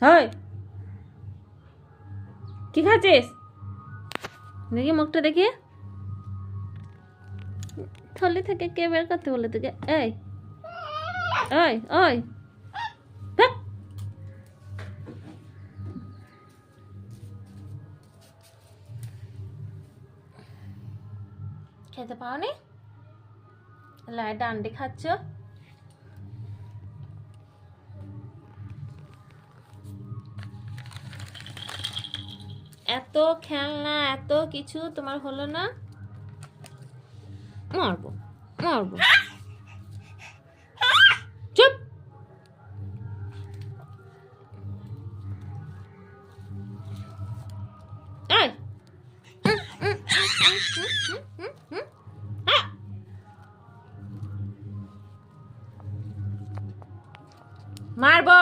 হয় কি খাচ্ছিস? দেখি মুখটা দেখি। থলি থেকে কে বের করতে বলে তোকে? এই ওই ওই ধ্যাৎ। খেতে পাওনি? লাই ডান্ডি খাচ্ছ? এত খেলনা এত কিছু তোমার হলো না? মারবো মারবো। চুপ। এই মারবো।